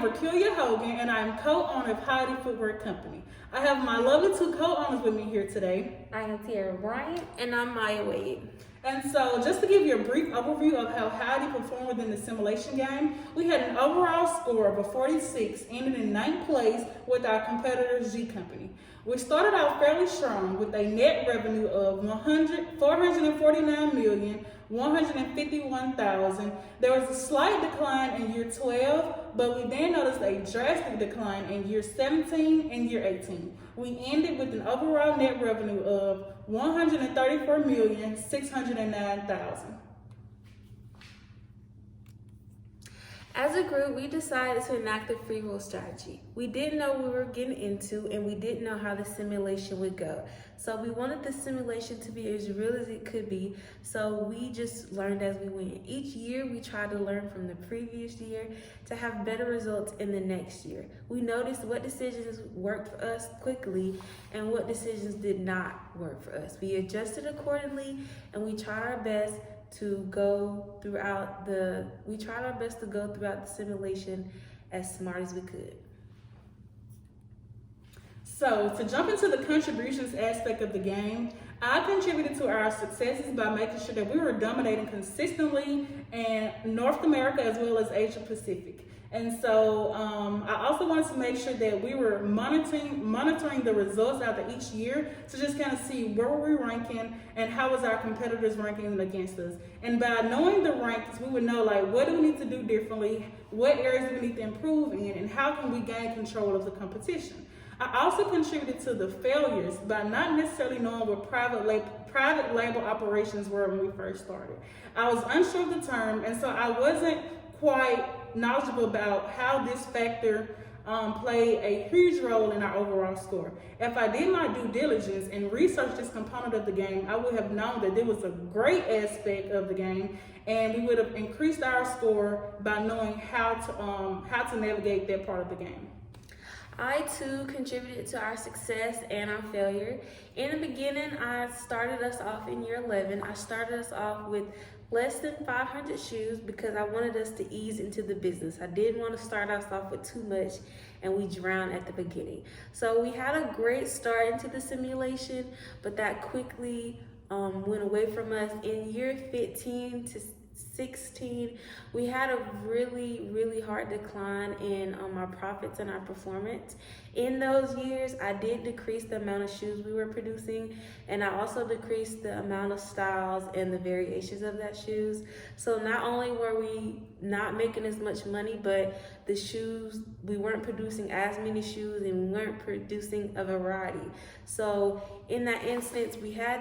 Rakelia Hogan, and I am co-owner of Highity Footwear Company. I have my lovely two co-owners with me here today. I am Tierra Bryant. And I'm Maya Wade. And so, just to give you a brief overview of how Highity performed within the simulation game, we had an overall score of a 46, ending in 9th place with our competitor G Company. We started out fairly strong with a net revenue of $449,151,000. There was a slight decline in year 12, but we then noticed a drastic decline in year 17 and year 18. We ended with an overall net revenue of $134,609,000. As a group, we decided to enact a free roll strategy. We didn't know what we were getting into, and we didn't know how the simulation would go. So we wanted the simulation to be as real as it could be, so we just learned as we went. Each year, we tried to learn from the previous year to have better results in the next year. We noticed what decisions worked for us quickly and what decisions did not work for us. We adjusted accordingly, and we tried our best to go throughout the simulation as smart as we could. So, to jump into the contributions aspect of the game, I contributed to our successes by making sure that we were dominating consistently in North America as well as Asia Pacific. And so I also wanted to make sure that we were monitoring the results out of each year to just kind of see where were we ranking and how was our competitors ranking against us. And by knowing the rankings, we would know like what do we need to do differently, what areas do we need to improve in, and how can we gain control of the competition. I also contributed to the failures by not necessarily knowing what private label operations were when we first started. I was unsure of the term, and so I wasn't quite knowledgeable about how this factor played a huge role in our overall score. If I did my due diligence and research this component of the game, I would have known that there was a great aspect of the game, and we would have increased our score by knowing how to navigate that part of the game. I too contributed to our success and our failure. In the beginning, I started us off in year 11. I started us off with less than 500 shoes because I wanted us to ease into the business. I didn't want to start us off with too much and we drowned at the beginning. So we had a great start into the simulation, but that quickly went away from us. In year 15 to 16, we had a really hard decline in our profits and our performance. In those years, I did decrease the amount of shoes we were producing, and I also decreased the amount of styles and the variations of that shoes. So not only were we not making as much money, but the shoes, we weren't producing as many shoes and we weren't producing a variety. So in that instance, we had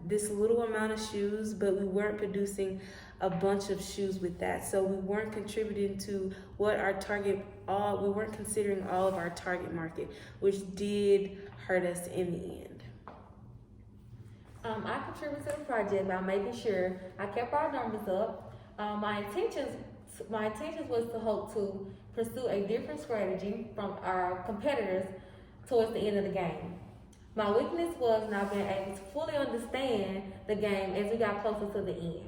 this little amount of shoes, but we weren't producing a bunch of shoes with that. So we weren't contributing to what our we weren't considering all of our target market, which did hurt us in the end. I contributed to the project by making sure I kept our numbers up. My intentions was to hope to pursue a different strategy from our competitors towards the end of the game. My weakness was not being able to fully understand the game as we got closer to the end.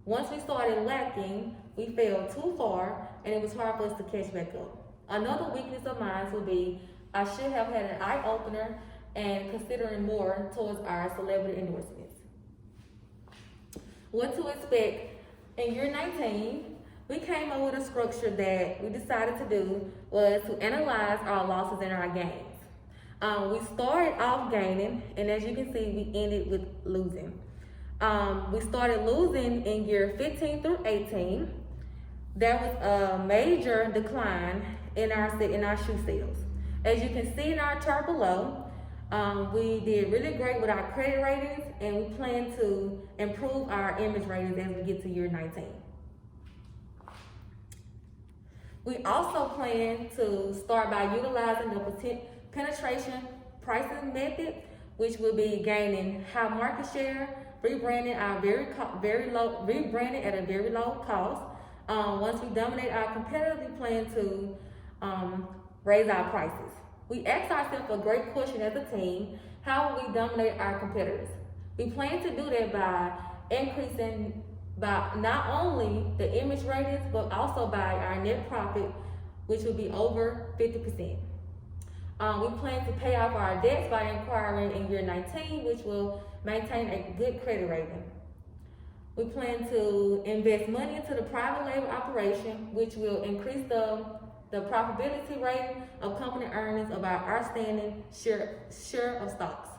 Once we started lacking, we fell too far and it was hard for us to catch back up. Another weakness of mine would be I should have had an eye opener and considering more towards our celebrity endorsements. What to expect? In year 19, we came up with a structure that we decided to do was to analyze our losses and our gains. We started off gaining, and as you can see, we ended with losing. We started losing in year 15 through 18. There was a major decline in our shoe sales. As you can see in our chart below, we did really great with our credit ratings, and we plan to improve our image ratings as we get to year 19. We also plan to start by utilizing the penetration pricing method, which will be gaining high market share, rebranding at a very low cost. Once we dominate our competitors, we plan to raise our prices. We asked ourselves a great question as a team: how will we dominate our competitors? We plan to do that by increasing by not only the image ratings, but also by our net profit which will be over 50%. We plan to pay off our debts by acquiring in year 19, which will maintain a good credit rating. We plan to invest money into the private label operation, which will increase the profitability rate of company earnings of our outstanding share of stocks.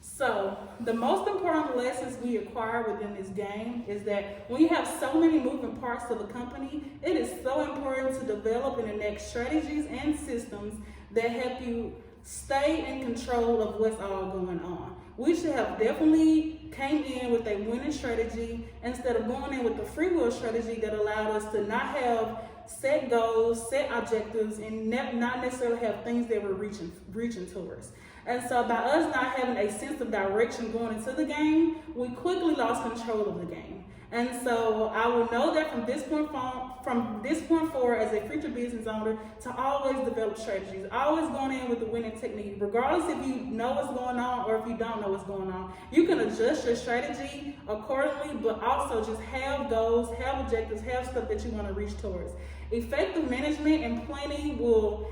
So, the most important lessons we acquire within this game is that when you have so many moving parts to the company, it is so important to develop and enact strategies and systems that help you stay in control of what's all going on. We should have definitely came in with a winning strategy instead of going in with the free will strategy that allowed us to not have set goals, set objectives, and not necessarily have things that we're reaching towards. And so by us not having a sense of direction going into the game, we quickly lost control of the game. And so I will know that from this point forward as a future business owner to always develop strategies, always going in with the winning technique, regardless if you know what's going on or if you don't know what's going on. You can adjust your strategy accordingly, but also just have goals, have objectives, have stuff that you want to reach towards. Effective management and planning will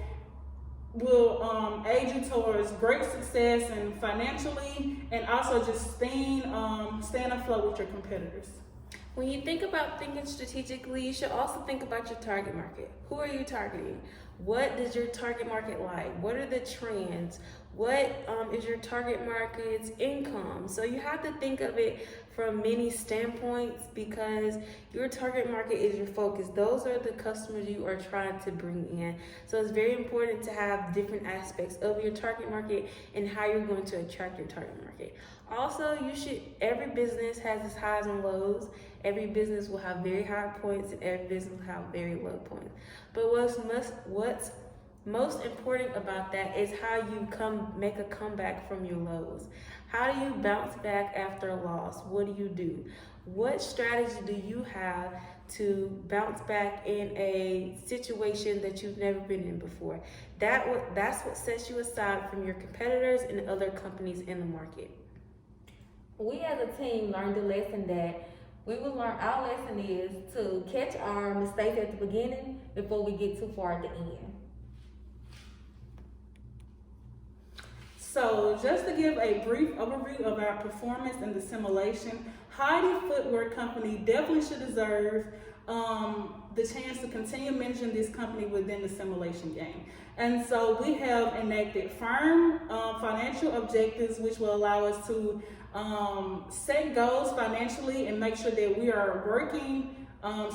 aid you towards great success and financially, and also just staying afloat with your competitors. When you think about thinking strategically, you should also think about your target market. Who are you targeting? What does your target market like? What are the trends? What is your target market's income? So you have to think of it from many standpoints because your target market is your focus. Those are the customers you are trying to bring in. So it's very important to have different aspects of your target market and how you're going to attract your target market. Also, every business has its highs and lows. Every business will have very high points and every business will have very low points. But what's most important about that is how you make a comeback from your lows. How do you bounce back after a loss? What do you do? What strategy do you have to bounce back in a situation that you've never been in before? That's what sets you aside from your competitors and other companies in the market. We as a team learned the lesson that we will learn. Our lesson is to catch our mistakes at the beginning before we get too far at the end. So just to give a brief overview of our performance in the simulation, Highity Footwear Company definitely should deserve the chance to continue managing this company within the simulation game. And so we have enacted firm financial objectives which will allow us to set goals financially and make sure that we are working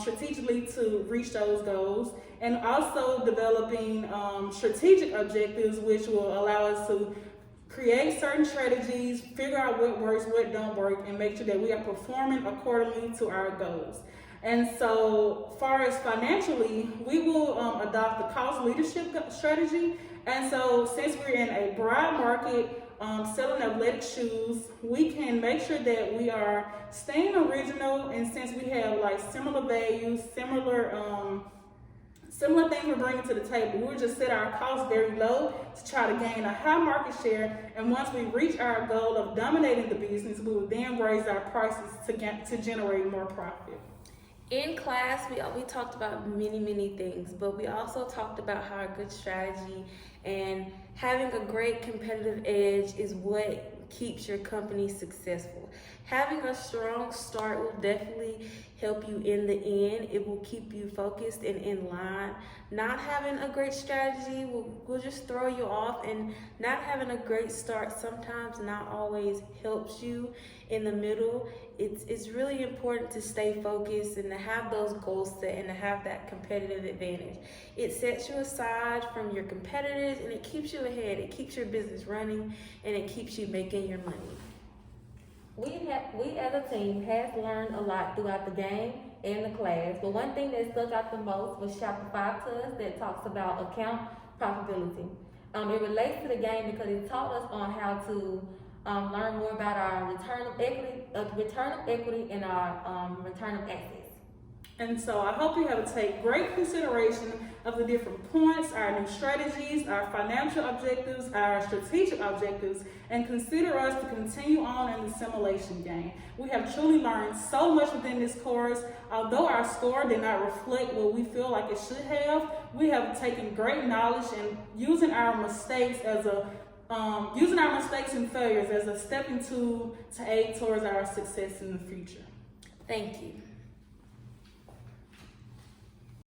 strategically to reach those goals, and also developing strategic objectives which will allow us to create certain strategies, figure out what works, what don't work, and make sure that we are performing accordingly to our goals. And so far as financially, we will adopt the cost leadership strategy. And so since we're in a broad market selling athletic shoes, we can make sure that we are staying original, and since we have like similar values, similar things we're bringing to the table, we'll just set our costs very low to try to gain a high market share. And once we reach our goal of dominating the business, we will then raise our prices to generate more profit. In class, we talked about many things, but we also talked about how a good strategy and having a great competitive edge is what keeps your company successful. Having a strong start will definitely help you in the end. It will keep you focused and in line. Not having a great strategy will just throw you off, and not having a great start sometimes not always helps you in the middle. It's really important to stay focused and to have those goals set and to have that competitive advantage. It sets you aside from your competitors and it keeps you ahead. It keeps your business running and it keeps you making your money. We as a team has learned a lot throughout the game and the class, but one thing that stuck out the most was chapter 5 to us that talks about account profitability. It relates to the game because it taught us on how to learn more about our return of equity and our return of assets. And so I hope you have take great consideration of the different points, our new strategies, our financial objectives, our strategic objectives, and consider us to continue on in the simulation game. We have truly learned so much within this course. Although our score did not reflect what we feel like it should have, we have taken great knowledge and using our mistakes and failures as a stepping tool to aid towards our success in the future. Thank you.